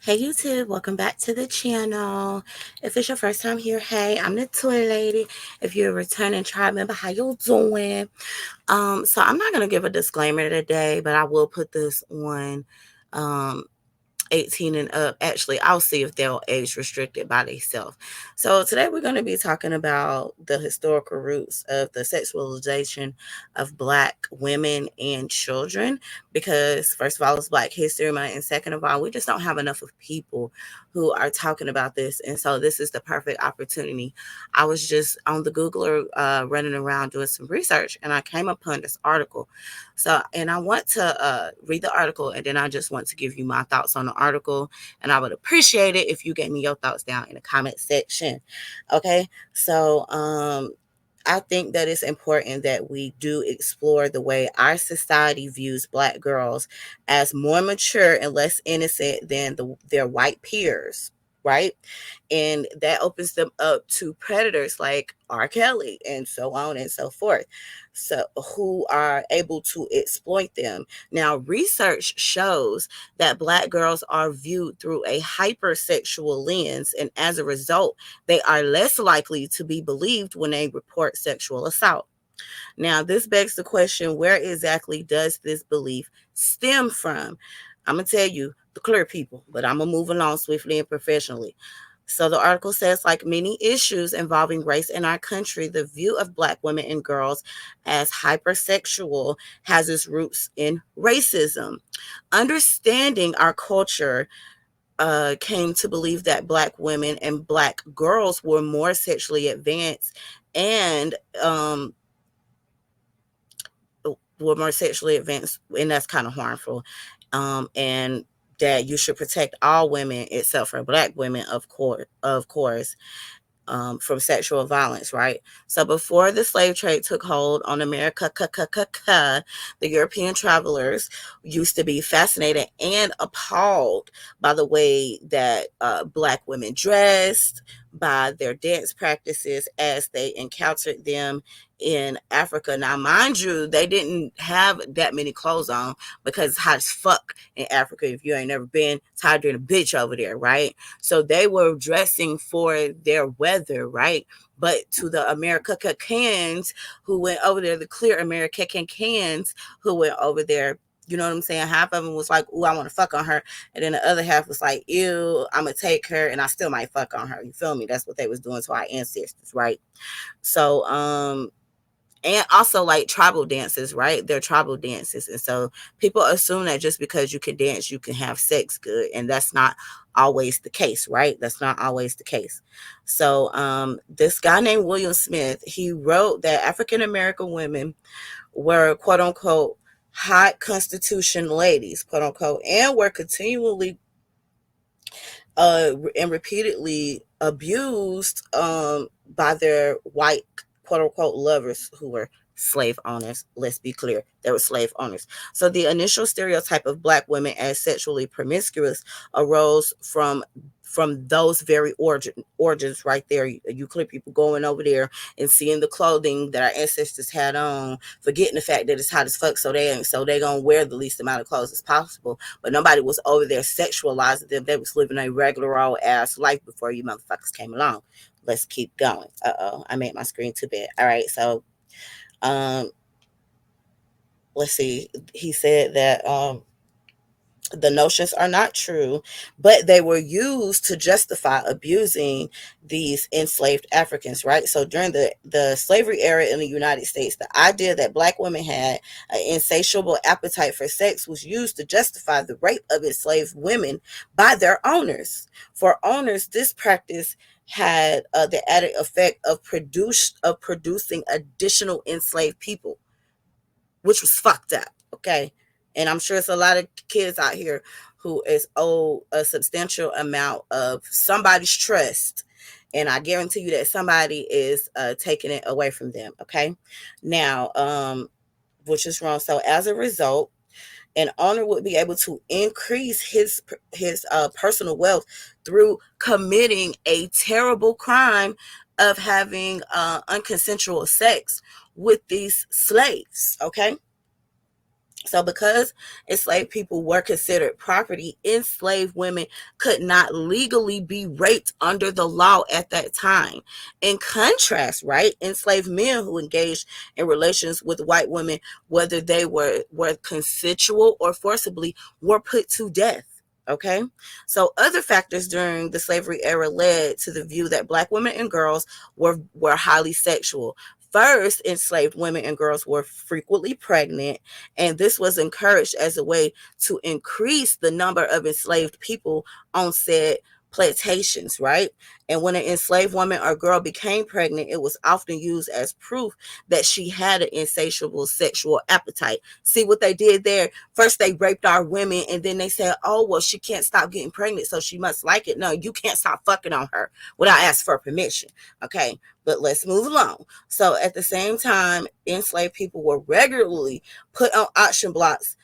Hey YouTube, welcome back to the channel. If it's your first time here, hey, I'm the toy lady. If you're a returning tribe member, how you doing? So I'm not gonna give a disclaimer today, but I will put this on um 18 and up. Actually, I'll see if they'll age restricted by themselves. So today we're going to be talking about the historical roots of the sexualization of Black women and children. Because first of all, it's Black History Month, and second of all, we just don't have enough of people who are talking about this. And so this is the perfect opportunity. I was just on the Googler running around doing some research, and I came upon this article. And I want to read the article, and then I just want to give you my thoughts on the article. And I would appreciate it if you gave me your thoughts down in the comment section. Okay. I think that it's important that we do explore the way our society views Black girls as more mature and less innocent than their white peers, right? And that opens them up to predators like R. Kelly and so on and so forth, so who are able to exploit them. Now, research shows that Black girls are viewed through a hypersexual lens, and as a result, they are less likely to be believed when they report sexual assault. Now, this begs the question, where exactly does this belief stem from? I'm going to tell you, the clear people, but I'm going to move along swiftly and professionally. So the article says, like many issues involving race in our country, the view of Black women and girls as hypersexual has its roots in racism. Understanding our culture came to believe that Black women and Black girls were more sexually advanced and and that's kind of harmful. And that you should protect all women except for Black women, of course, from sexual violence, right? So before the slave trade took hold on America, the European travelers used to be fascinated and appalled by the way that Black women dressed, by their dance practices as they encountered them in Africa. Now, mind you, they didn't have that many clothes on because it's hot as fuck in Africa. If you ain't never been, it's hot than a bitch over there, right? So they were dressing for their weather, right? But to the Americans who went over there, the clear Americans who went over there, you know what I'm saying? Half of them was like, "Ooh, I want to fuck on her," and then the other half was like, "Ew, I'm gonna take her, and I still might fuck on her." You feel me? That's what they was doing to our ancestors, right? So, and also like tribal dances, right? They're tribal dances. And so people assume that just because you can dance, you can have sex good. And that's not always the case, right? That's not always the case. So this guy named William Smith, he wrote that African American women were quote unquote hot constitution ladies, quote unquote, and were continually and repeatedly abused by their white quote unquote lovers who were slave owners. Let's be clear, they were slave owners. So the initial stereotype of Black women as sexually promiscuous arose from those very origins right there. You clear people going over there and seeing the clothing that our ancestors had on, forgetting the fact that it's hot as fuck, so they gonna wear the least amount of clothes as possible. But nobody was over there sexualizing them. They was living a regular old ass life before you motherfuckers came along. Let's keep going. I made my screen too big. All right, so um, let's see. He said that the notions are not true, but they were used to justify abusing these enslaved Africans, right? So during the slavery era in the United States, the idea that Black women had an insatiable appetite for sex was used to justify the rape of enslaved women by their owners. For owners, this practice had the added effect of producing additional enslaved people, which was fucked up. Okay. And I'm sure it's a lot of kids out here who is owed a substantial amount of somebody's trust. And I guarantee you that somebody is taking it away from them. Okay. Now, which is wrong. So as a result, an owner would be able to increase his personal wealth through committing a terrible crime of having unconsensual sex with these slaves. Okay. So, because enslaved people were considered property, enslaved women could not legally be raped under the law at that time. In contrast, right, enslaved men who engaged in relations with white women, whether they were consensual or forcibly, were put to death. Okay, so other factors during the slavery era led to the view that black women and girls were highly sexual. First, enslaved women and girls were frequently pregnant, and this was encouraged as a way to increase the number of enslaved people on said plantations, right? And when an enslaved woman or girl became pregnant, it was often used as proof that she had an insatiable sexual appetite. See what they did there? First, they raped our women, and then they said, oh, well, she can't stop getting pregnant, so she must like it. No, you can't stop fucking on her without asking for permission. Okay, but let's move along. So at the same time, enslaved people were regularly put on auction blocks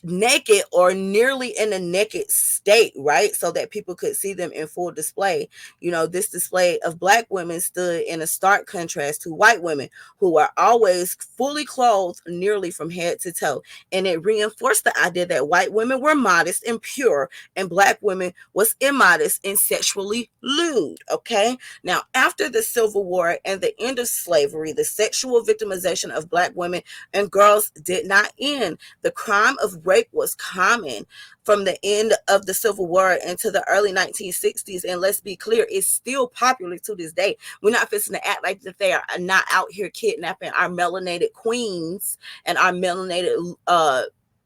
naked or nearly in a naked state, right? So that people could see them in full display. You know, this display of black women stood in a stark contrast to white women who were always fully clothed nearly from head to toe. And it reinforced the idea that white women were modest and pure and black women was immodest and sexually lewd. Okay. Now, after the Civil War and the end of slavery, the sexual victimization of black women and girls did not end. The crime of rape was common from the end of the Civil War into the early 1960s. And let's be clear, it's still popular to this day. We're not fixing to act like that they are not out here kidnapping our melanated queens and our melanated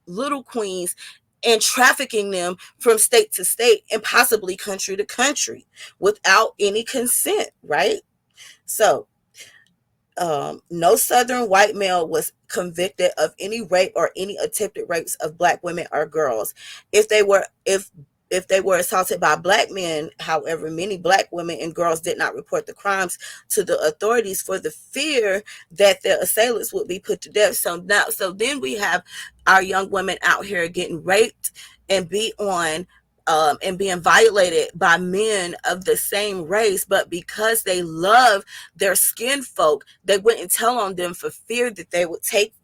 little queens and trafficking them from state to state and possibly country to country without any consent, right? So no Southern white male was convicted of any rape or any attempted rapes of black women or girls. If they were assaulted by black men, however, many black women and girls did not report the crimes to the authorities for the fear that their assailants would be put to death. So then we have our young women out here getting raped and beat on and being violated by men of the same race, but because they love their skin folk, they wouldn't tell on them for fear that they would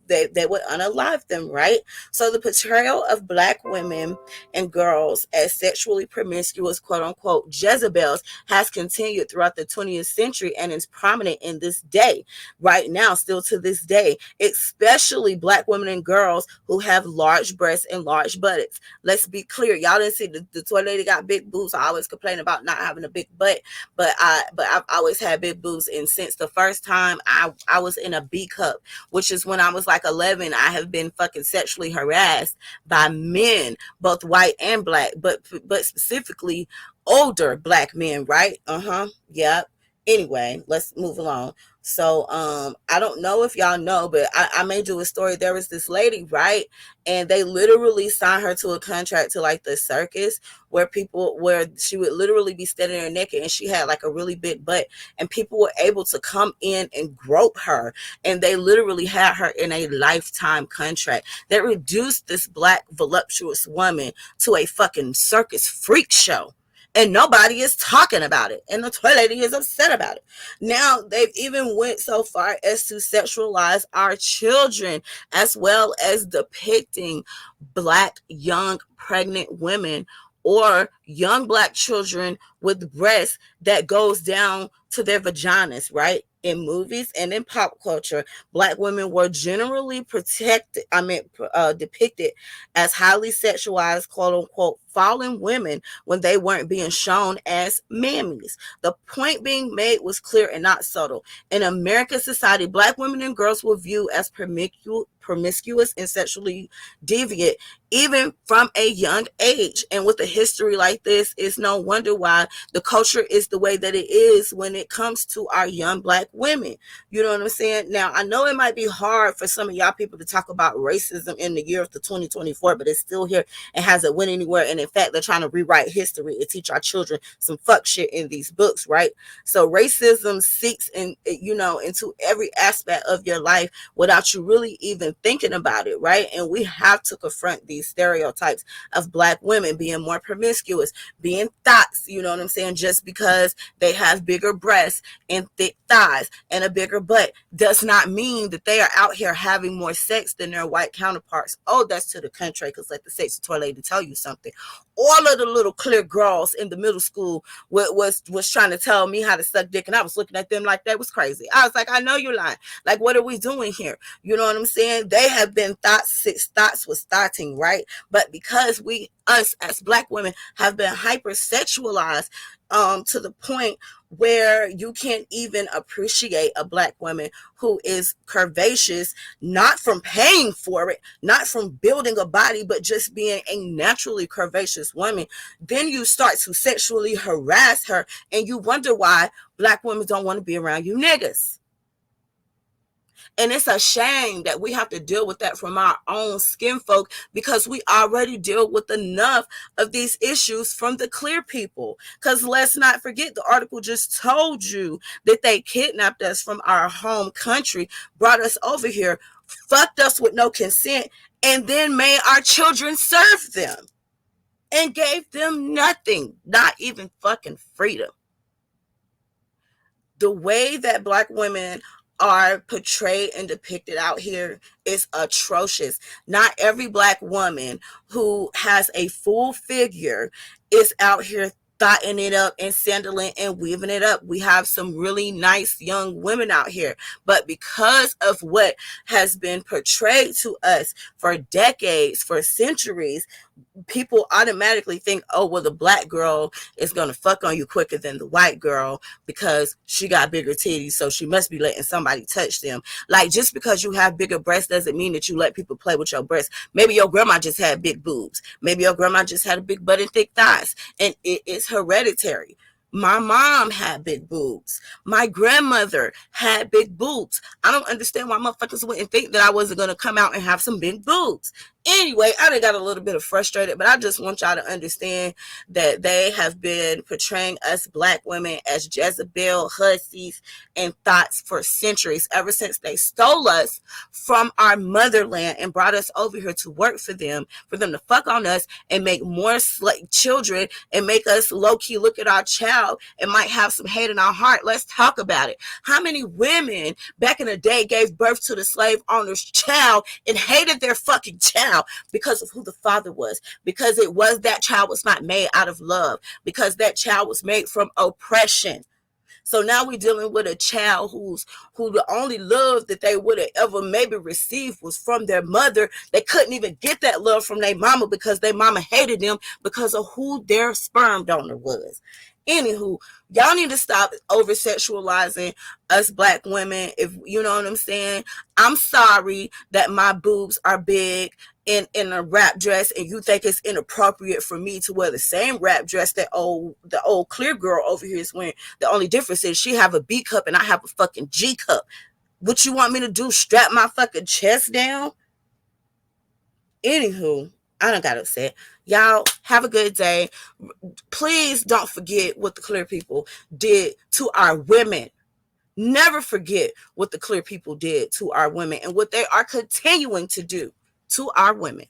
they would unalive them, right? So the portrayal of black women and girls as sexually promiscuous, quote unquote, Jezebels has continued throughout the 20th century and is prominent in this day, right now, still to this day, especially black women and girls who have large breasts and large buttocks. Let's be clear, y'all didn't see the toy lady got big boobs. I always complain about not having a big butt, but I've always had big boobs, and since the first time I was in a B cup, which is when I was like 11, I have been fucking sexually harassed by men, both white and black, but specifically older black men, right? Yep. Anyway, let's move along. So I don't know if y'all know, but I made you a story. There was this lady, right? And they literally signed her to a contract to like the circus where she would literally be standing there naked, and she had like a really big butt, and people were able to come in and grope her, and they literally had her in a lifetime contract that reduced this black voluptuous woman to a fucking circus freak show, and nobody is talking about it, and the toy lady is upset about it. Now they've even went so far as to sexualize our children, as well as depicting black young pregnant women or young black children with breasts that goes down to their vaginas, right? In movies and in pop culture, black women were generally depicted as highly sexualized, quote unquote, fallen women when they weren't being shown as mammies. The point being made was clear and not subtle. In American society, black women and girls were viewed as promiscuous and sexually deviant, even from a young age. And with a history like this, it's no wonder why the culture is the way that it is when it comes to our young black women. You know what I'm saying? Now, I know it might be hard for some of y'all people to talk about racism in the year of the 2024, but it's still here. It hasn't went anywhere, and In fact, they're trying to rewrite history and teach our children some fuck shit in these books, right? So racism seeks in, into every aspect of your life without you really even thinking about it, right? And we have to confront these stereotypes of black women being more promiscuous, being thoughts, you know what I'm saying? Just because they have bigger breasts and thick thighs and a bigger butt does not mean that they are out here having more sex than their white counterparts. Oh, that's to the country, because let the sexy toy lady tell you something. All of the little clear girls in the middle school was trying to tell me how to suck dick, and I was looking at them like that was crazy. I was like, I know you're lying. Like, what are we doing here? You know what I'm saying? They have been thoughts was starting, right? But because us as black women have been hypersexualized to the point where you can't even appreciate a black woman who is curvaceous, not from paying for it, not from building a body, but just being a naturally curvaceous woman, then you start to sexually harass her, and you wonder why black women don't want to be around you niggas. And it's a shame that we have to deal with that from our own skin folk, because we already deal with enough of these issues from the clear people. Because let's not forget, the article just told you that they kidnapped us from our home country, brought us over here, fucked us with no consent, and then made our children serve them and gave them nothing, not even fucking freedom. The way that black women are portrayed and depicted out here is atrocious. Not every black woman who has a full figure is out here thotting it up and sandling and weaving it up. We have some really nice young women out here, but because of what has been portrayed to us for decades, for centuries, people automatically think, oh, well, the black girl is going to fuck on you quicker than the white girl because she got bigger titties, so she must be letting somebody touch them. Like, just because you have bigger breasts doesn't mean that you let people play with your breasts. Maybe your grandma just had big boobs. Maybe your grandma just had a big butt and thick thighs, and it is hereditary. My mom had big boobs. My grandmother had big boobs. I don't understand why motherfuckers wouldn't think that I wasn't going to come out and have some big boobs. Anyway, I done got a little bit of frustrated, but I just want y'all to understand that they have been portraying us black women as Jezebel, hussies, and thoughts for centuries, ever since they stole us from our motherland and brought us over here to work for them to fuck on us and make more children and make us low-key look at our child and might have some hate in our heart. Let's talk about it. How many women back in the day gave birth to the slave owner's child and hated their fucking child because of who the father was, because that child was not made out of love, because that child was made from oppression. So now we're dealing with a child who the only love that they would have ever maybe received was from their mother. They couldn't even get that love from their mama because their mama hated them because of who their sperm donor was. Anywho, y'all need to stop over sexualizing us black women. If you know what I'm saying, I'm sorry that my boobs are big in a wrap dress, and you think it's inappropriate for me to wear the same wrap dress that the old clear girl over here is wearing. The only difference is she have a B cup and I have a fucking G cup. What you want me to do? Strap my fucking chest down? Anywho, I done got upset. Y'all have a good day. Please don't forget what the clear people did to our women. Never forget what the clear people did to our women and what they are continuing to do to our women.